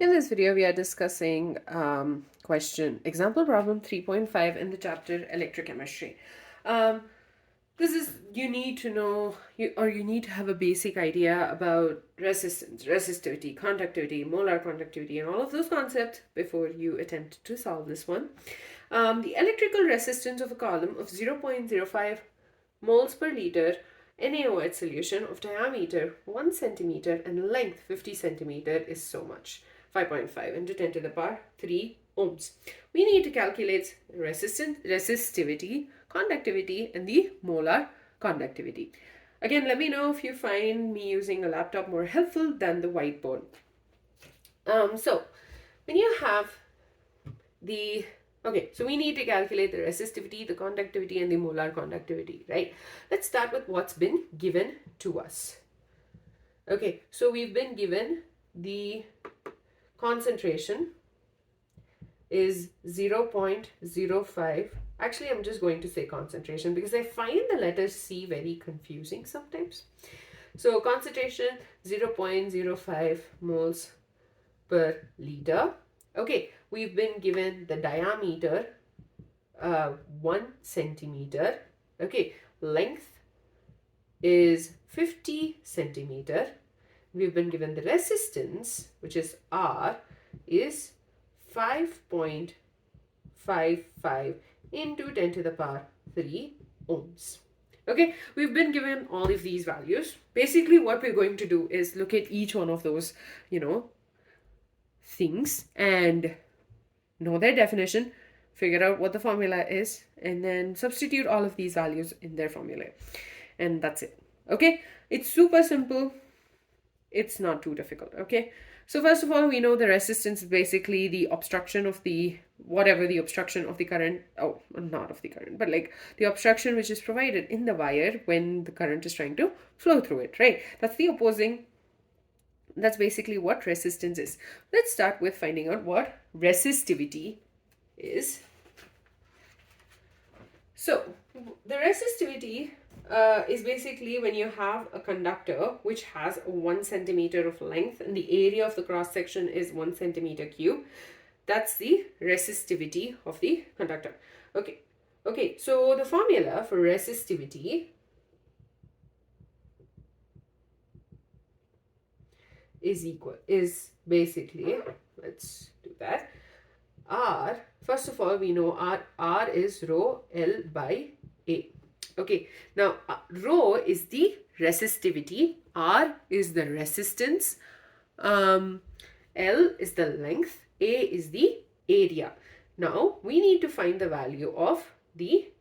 In this video, we are discussing example problem 3.5 in the chapter electrochemistry. Um, this is, you need to know, you need to have a basic idea about resistance, resistivity, conductivity, molar conductivity, and all of those concepts before you attempt to solve this one. The electrical resistance of a column of 0.05 moles per liter NaOH solution of diameter 1 centimeter and length 50 centimeter is so much. 5.5 into 10 to the power 3 ohms. We need to calculate resistance, resistivity, conductivity, and the molar conductivity. Again, let me know if you find me using a laptop more helpful than the whiteboard. So when you have the so we need to calculate the resistivity, the conductivity, and the molar conductivity, right? Let's start with what's been given to us. Okay, so we've been given the concentration is 0.05. Actually, I'm just going to say concentration because I find the letter C very confusing sometimes. So concentration 0.05 moles per liter. Okay, we've been given the diameter 1 centimeter. Okay, length is 50 centimeter. We've been given the resistance, which is R, is 5.55 into 10 to the power 3 ohms. Okay, we've been given all of these values. Basically, what we're going to do is look at each one of those, things and know their definition, figure out what the formula is, and then substitute all of these values in their formula. And that's it. Okay, it's super simple. It's not too difficult. Okay, so first of all, we know the resistance is basically the obstruction of the obstruction of the current, not of the current, but like the obstruction which is provided in the wire when the current is trying to flow through it, right? That's the opposing. That's basically what resistance is. Let's start with finding out what resistivity is. So the resistivity is basically when you have a conductor which has 1 centimeter of length and the area of the cross section is 1 centimeter cube. That's the resistivity of the conductor. Okay, so the formula for resistivity is basically, let's do that. R, first of all, we know R is rho L by A. Okay, now rho is the resistivity, R is the resistance, L is the length, A is the area. Now we need to find the value of the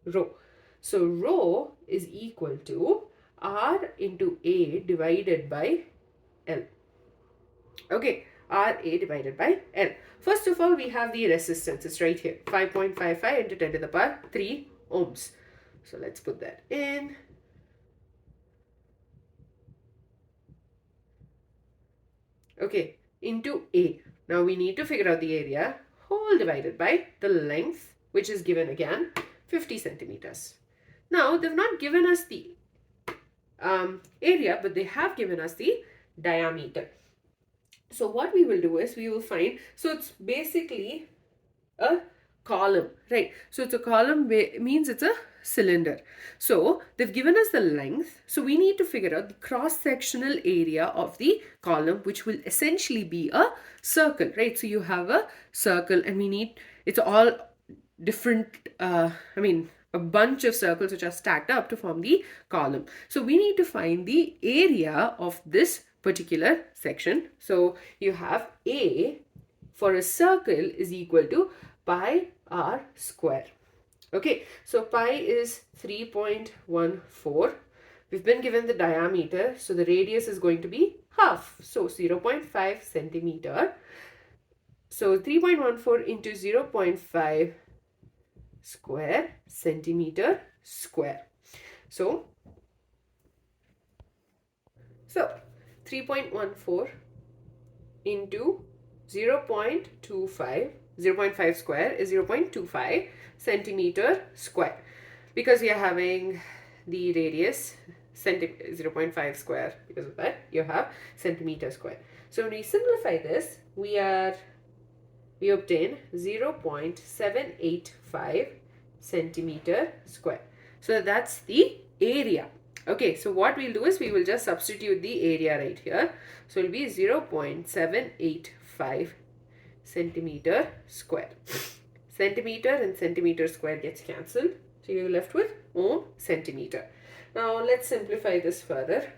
rho. So rho is equal to R into A divided by L. Okay, RA divided by L. First of all, we have the resistance. It's right here. 5.55 into 10 to the power 3 ohms. So let's put that in. Okay, into A. Now we need to figure out the area. Whole divided by the length, which is given again 50 centimeters. Now they've not given us the area, but they have given us the diameter. So what we will do is we will find, so it's basically a column, right? So it's a column, means it's a cylinder. So they've given us the length. So we need to figure out the cross-sectional area of the column, which will essentially be a circle, right? So you have a circle and it's all different, a bunch of circles which are stacked up to form the column. So we need to find the area of this particular section. So you have A for a circle is equal to pi r square. Okay, so pi is 3.14. We've been given the diameter, so the radius is going to be half, so 0.5 centimeter. So 3.14 into 0.5 square centimeter square. So 3.14 into 0.5 square is 0.25 centimeter square. Because we are having the radius 0.5 square. Because of that, you have centimeter square. So when we simplify this, we obtain 0.785 centimeter square. So that's the area. Okay, so what we'll do is we will just substitute the area right here. So it will be 0.785 centimeter square. Centimeter and centimeter square gets cancelled. So you're left with ohm centimeter. Now let's simplify this further.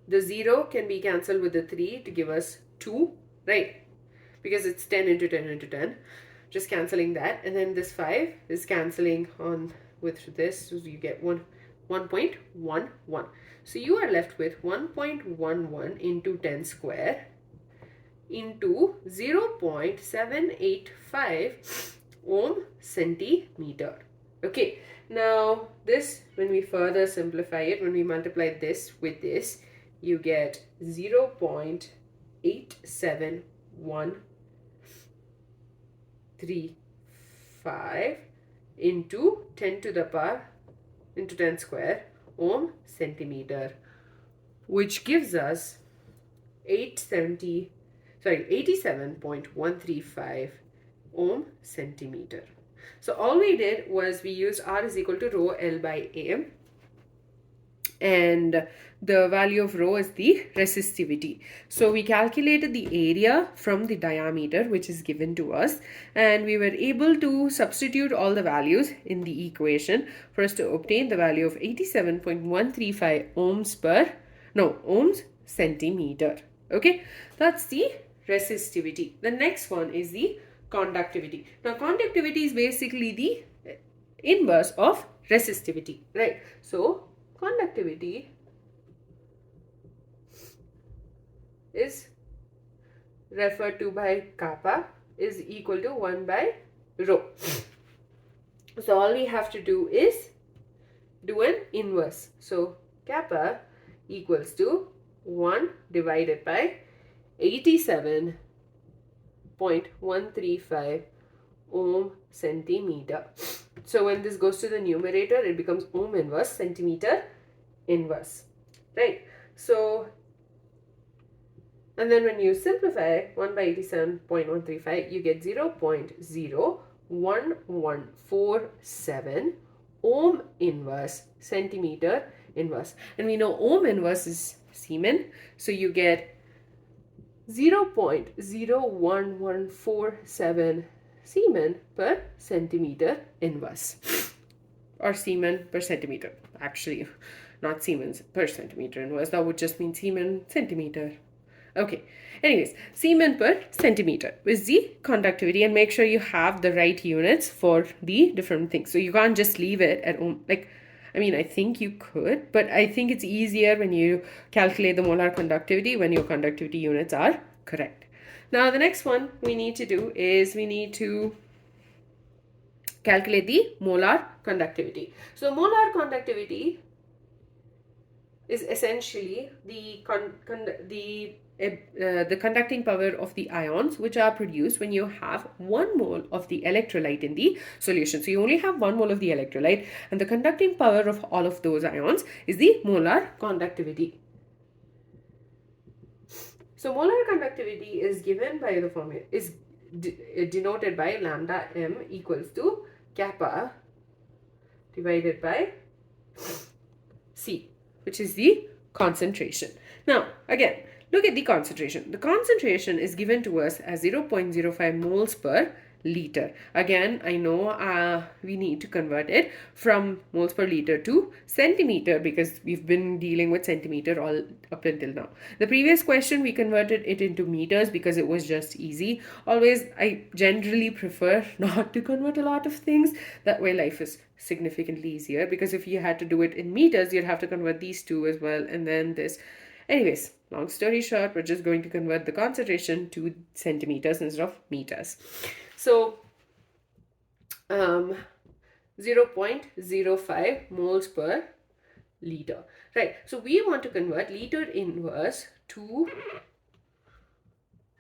The 0 can be cancelled with the 3 to give us 2, right? Because it's 10 into 10 into 10. Just cancelling that. And then this 5 is cancelling on with this. So you get 1.11. So you are left with 1.11 into 10 square into 0.785 ohm centimeter. Okay, now this, when we further simplify it, when we multiply this with this, you get 0.87135 into 10 to the power into 10 square ohm centimeter, which gives us 87.135 ohm centimeter. So all we did was we used R is equal to rho L by A, and the value of rho is the resistivity. So we calculated the area from the diameter which is given to us, and we were able to substitute all the values in the equation for us to obtain the value of 87.135 ohms centimeter. Okay, that's the resistivity. The next one is the conductivity. Now conductivity is basically the inverse of resistivity, right? So conductivity is referred to by kappa is equal to 1 by rho. So all we have to do is do an inverse. So kappa equals to 1 divided by 87.135 ohm centimeter. So when this goes to the numerator, it becomes ohm inverse centimeter inverse, right? So, and then when you simplify 1 by 87.135, you get 0.01147 ohm inverse centimeter inverse. And we know ohm inverse is Siemens, so you get 0.01147 Siemens per centimeter inverse, or Siemens per centimeter. Actually, not Siemens per centimeter inverse. That would just mean Siemens centimeter. Okay. Anyways, Siemens per centimeter is the conductivity, and make sure you have the right units for the different things. So you can't just leave it at ohm. I mean, I think you could, but I think it's easier when you calculate the molar conductivity when your conductivity units are correct. Now, the next one we need to do is we need to calculate the molar conductivity. So, molar conductivity is essentially the conducting power of the ions which are produced when you have 1 mole of the electrolyte in the solution. So you only have 1 mole of the electrolyte, and the conducting power of all of those ions is the molar conductivity. So molar conductivity is given by the formula, is denoted by lambda m equals to kappa divided by C, which is the concentration. Now, again, look at the concentration. The concentration is given to us as 0.05 moles per liter. Again, I know we need to convert it from moles per liter to centimeter because we've been dealing with centimeter all up until now. The previous question, we converted it into meters because it was just easy. Always, I generally prefer not to convert a lot of things. That way life is significantly easier, because if you had to do it in meters, you'd have to convert these two as well, and then this. Anyways, long story short, we're just going to convert the concentration to centimeters instead of meters. So 0.05 moles per liter, right? So we want to convert liter inverse to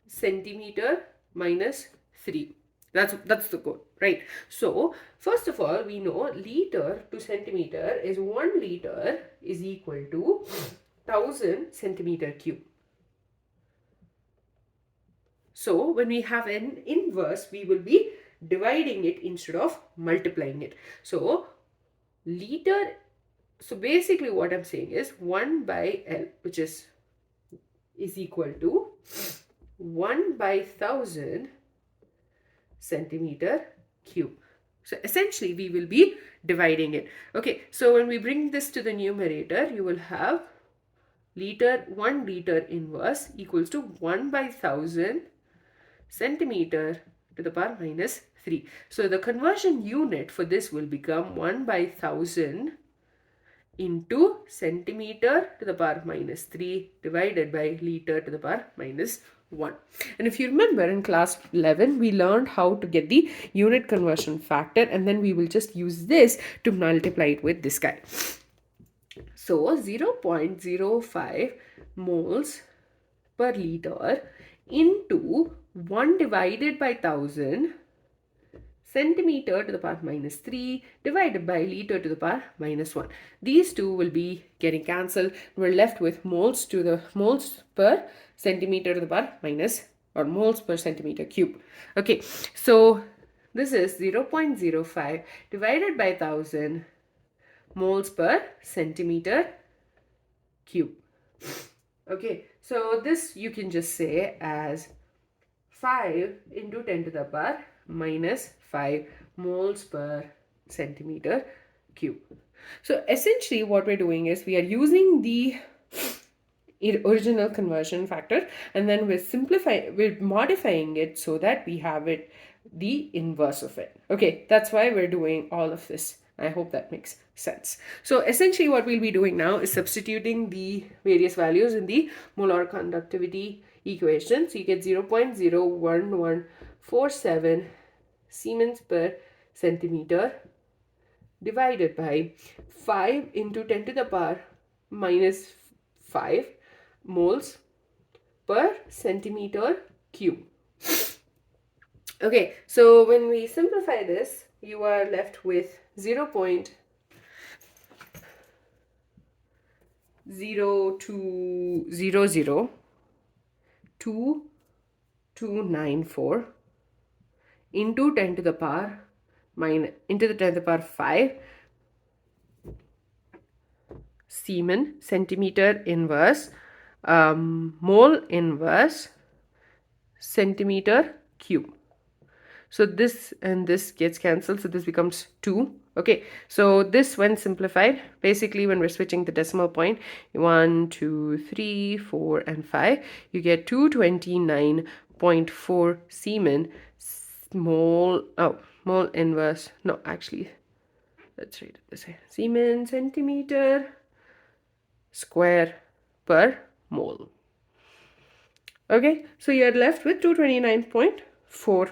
centimeter minus 3. That's the goal, right? So first of all, we know liter to centimeter is 1 liter is equal to 1000 centimeter cube. So when we have an inverse, we will be dividing it instead of multiplying it. So liter, so basically what I'm saying is 1 by L, which is equal to 1 by 1000 centimeter cube. So essentially we will be dividing it. Okay, so when we bring this to the numerator, you will have 1 liter inverse equals to 1 by 1000 centimeter to the power minus 3. So the conversion unit for this will become 1 by 1000 into centimeter to the power minus 3 divided by liter to the power minus 1. And if you remember in class 11, we learned how to get the unit conversion factor, and then we will just use this to multiply it with this guy. So 0.05 moles per liter into 1 divided by 1000 centimeter to the power minus 3 divided by liter to the power minus 1. These two will be getting cancelled. We're left with moles per centimeter to the power minus, or moles per centimeter cube. Okay, so this is 0.05 divided by 1000 moles per centimeter cube. Okay, so this you can just say as 5 into 10 to the power minus 5 moles per centimeter cube. So essentially what we're doing is we are using the original conversion factor, and then we're modifying it so that we have it the inverse of it. Okay, that's why we're doing all of this. I hope that makes sense. So essentially what we'll be doing now is substituting the various values in the molar conductivity equation. So you get 0.01147 Siemens per centimeter divided by 5 into 10 to the power minus 5 moles per centimeter cube. Okay, so when we simplify this, you are left with 0.02002294 into 10 to the power into the 10 to the power 5 Siemens centimeter inverse mole inverse centimeter cube. So this and this gets cancelled, so this becomes 2. Okay, so this when simplified, basically when we're switching the decimal point, 1, 2, 3, 4, and 5, you get 229.4 Siemens mole inverse. No, actually, let's read it this way. Siemens centimeter square per mole. Okay, so you're left with 229.4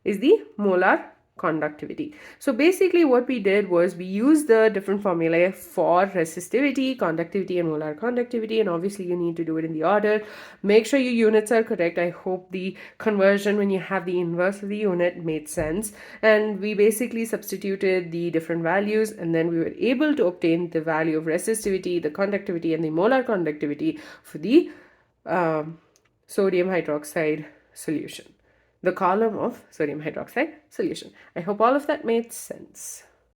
is the molar conductivity. So basically what we did was we used the different formulae for resistivity, conductivity, and molar conductivity, and obviously you need to do it in the order. Make sure your units are correct. I hope the conversion when you have the inverse of the unit made sense. And we basically substituted the different values, and then we were able to obtain the value of resistivity, the conductivity, and the molar conductivity for the sodium hydroxide solution, the column of sodium hydroxide solution. I hope all of that made sense.